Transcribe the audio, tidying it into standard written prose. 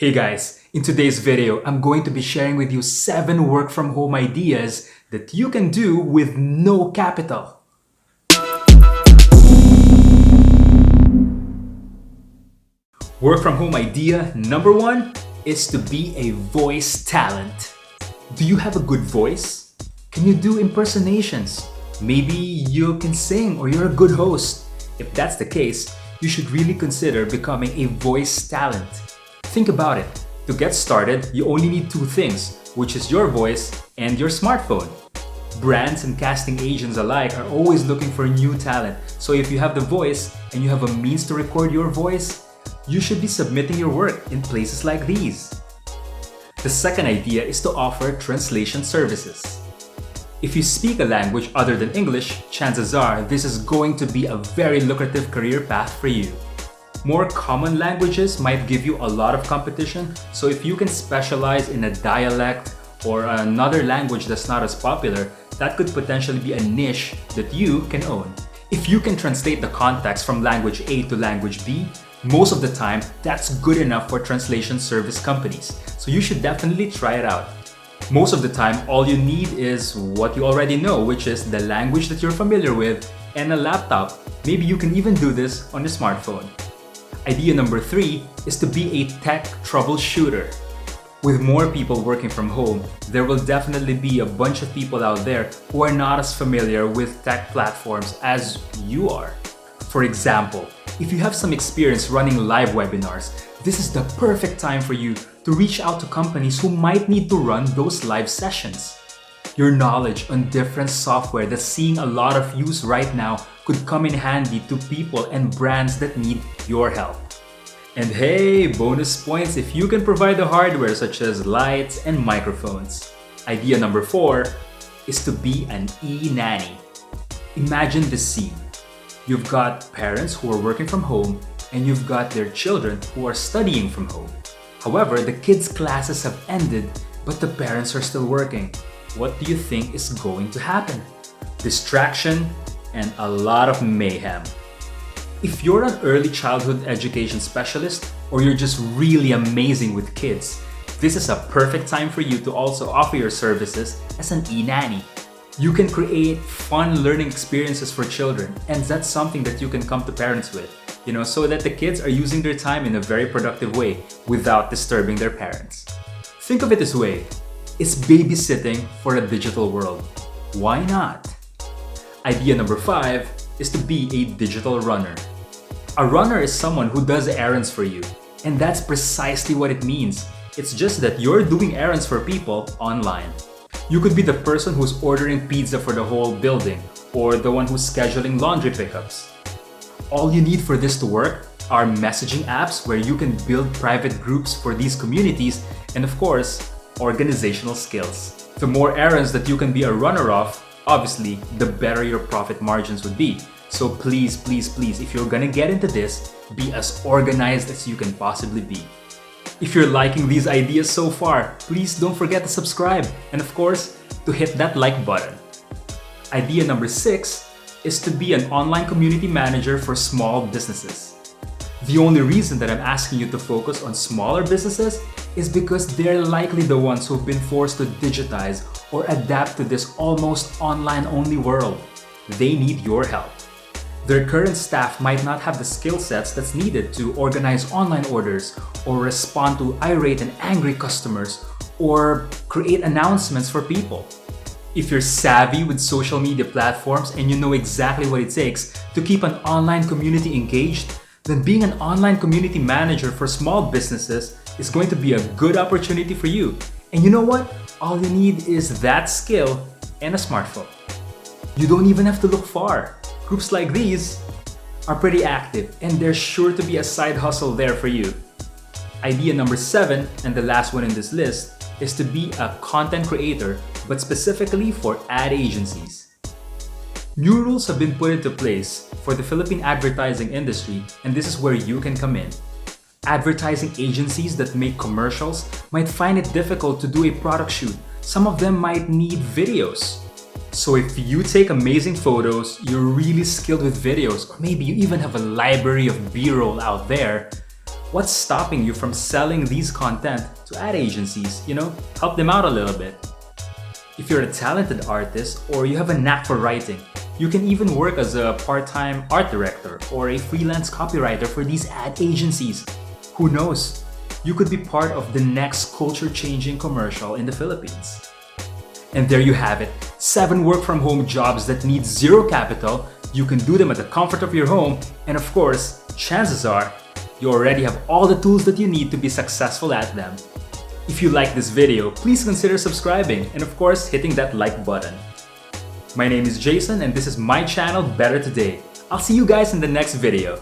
Hey guys, in today's video, I'm going to be sharing with you 7 work from home ideas that you can do with no capital. Work from home idea number 1 is to be a voice talent. Do you have a good voice? Can you do impersonations? Maybe you can sing or you're a good host. If that's the case, you should really consider becoming a voice talent. Think about it. To get started, you only need 2 things, which is your voice and your smartphone. Brands and casting agents alike are always looking for new talent. So if you have the voice and you have a means to record your voice, you should be submitting your work in places like these. The second idea is to offer translation services. If you speak a language other than English, chances are this is going to be a very lucrative career path for you. More common languages might give you a lot of competition, so if you can specialize in a dialect or another language that's not as popular, that could potentially be a niche that you can own. If you can translate the context from language A to language B, most of the time, that's good enough for translation service companies. So you should definitely try it out. Most of the time, all you need is what you already know, which is the language that you're familiar with and a laptop. Maybe you can even do this on your smartphone. Idea number 3 is to be a tech troubleshooter. With more people working from home, there will definitely be a bunch of people out there who are not as familiar with tech platforms as you are. For example, if you have some experience running live webinars, this is the perfect time for you to reach out to companies who might need to run those live sessions. Your knowledge on different software that's seeing a lot of use right now could come in handy to people and brands that need your help. And hey, bonus points if you can provide the hardware such as lights and microphones. Idea number 4 is to be an e-nanny. Imagine this scene. You've got parents who are working from home and you've got their children who are studying from home. However, the kids' classes have ended, but the parents are still working. What do you think is going to happen? Distraction and a lot of mayhem. If you're an early childhood education specialist or you're just really amazing with kids, this is a perfect time for you to also offer your services as an e-nanny. You can create fun learning experiences for children, and that's something that you can come to parents with, so that the kids are using their time in a very productive way without disturbing their parents. Think of it this way. It's babysitting for a digital world. Why not? Idea number 5 is to be a digital runner. A runner is someone who does errands for you, and that's precisely what it means. It's just that you're doing errands for people online. You could be the person who's ordering pizza for the whole building, or the one who's scheduling laundry pickups. All you need for this to work are messaging apps where you can build private groups for these communities, and of course, organizational skills. The more errands that you can be a runner of, obviously, the better your profit margins would be. So please, if you're gonna get into this, be as organized as you can possibly be. If you're liking these ideas so far, please don't forget to subscribe and of course, to hit that like button. Idea number 6 is to be an online community manager for small businesses. The only reason that I'm asking you to focus on smaller businesses is because they're likely the ones who've been forced to digitize or adapt to this almost online-only world. They need your help. Their current staff might not have the skill sets that's needed to organize online orders or respond to irate and angry customers or create announcements for people. If you're savvy with social media platforms and you know exactly what it takes to keep an online community engaged, then being an online community manager for small businesses is going to be a good opportunity for you. And you know what? All you need is that skill and a smartphone. You don't even have to look far. Groups like these are pretty active and there's sure to be a side hustle there for you. Idea number 7, and the last one in this list, is to be a content creator, but specifically for ad agencies. New rules have been put into place for the Philippine advertising industry, and this is where you can come in. Advertising agencies that make commercials might find it difficult to do a product shoot. Some of them might need videos. So if you take amazing photos, you're really skilled with videos, or maybe you even have a library of B-roll out there, What's stopping you from selling these content to ad agencies? Help them out a little bit. If you're a talented artist or you have a knack for writing, you can even work as a part-time art director or a freelance copywriter for these ad agencies. Who knows? You could be part of the next culture-changing commercial in the Philippines. And there you have it, 7 work-from-home jobs that need zero capital. You can do them at the comfort of your home, and of course, chances are, you already have all the tools that you need to be successful at them. If you like this video, please consider subscribing and of course, hitting that like button. My name is Jason and this is my channel, Better Today. I'll see you guys in the next video.